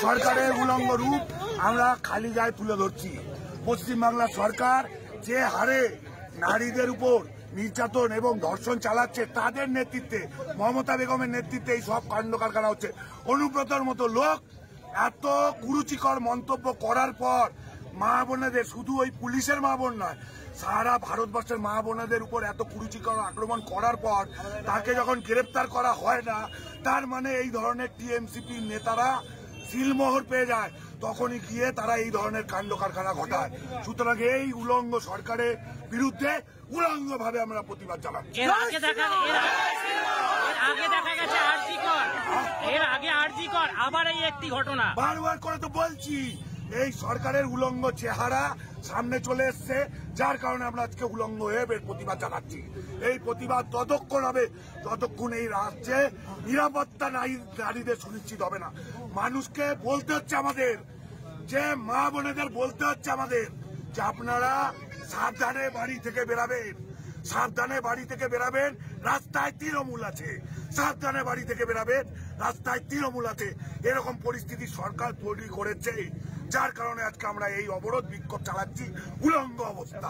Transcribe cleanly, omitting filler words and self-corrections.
সরকারের উলঙ্গ রূপ আমরা খালি গায়ে তুলে ধরছি। পশ্চিমবাংলার সরকার যে হারে নারীদের উপর নির্যাতন এবং ধর্ষণ চালাচ্ছে, তাদের নেতৃত্বে, মমতা বেগমের নেতৃত্বে এই সব কাণ্ড কারখানা হচ্ছে। অনুব্রতর মতো লোক এত কুরুচিকর মন্তব্য করার পর মা বোনেদের, শুধু ওই পুলিশের মা বোন নয়, সারা ভারতবর্ষের মা বোনেদের উপর এত কুরুচিকর আক্রমণ করার পর তাকে যখন গ্রেপ্তার করা হয় না, তার মানে এই ধরনের টিএমসিপি নেতারা সিলমোহর পেয়ে যায়, তখনই গিয়ে তারা এই ধরনের কাণ্ড কারখানা ঘটায়। সুতরাং এই উলঙ্গ সরকারের বিরুদ্ধে উলঙ্গ ভাবে আমরা প্রতিবাদ জানাচ্ছি। এর আগে দেখা গেছে আরজিকর, আবার এই একটি ঘটনা বারবার করে তো বলছি, এই সরকারের উলঙ্গ চেহারা সামনে চলে এসছে, যার কারণে আমরা আজকে উলঙ্গ হয়ে প্রতিবাদ জানাচ্ছি। এই প্রতিবাদ ততক্ষণ হবে যতক্ষণ এই রাজ্যে নিরাপত্তা নারীদের সুনিশ্চিত হবে না। মানুষকে বলতে হচ্ছে আমাদের, যে মা বোনেদের বলতে হচ্ছে আমাদের, যে আপনারা সাবধানে বাড়ি থেকে বেরাবেন, সাবধানে বাড়ি থেকে বেরাবেন, রাস্তায় তৃণমূল আছে, সাবধানে বাড়ি থেকে বেরাবেন, রাস্তায় তৃণমূল আছে। এরকম পরিস্থিতি সরকার তৈরি করেছে, যার কারণে আজকে আমরা এই অবরোধ বিক্ষোভ চালাচ্ছি উলঙ্গ অবস্থা।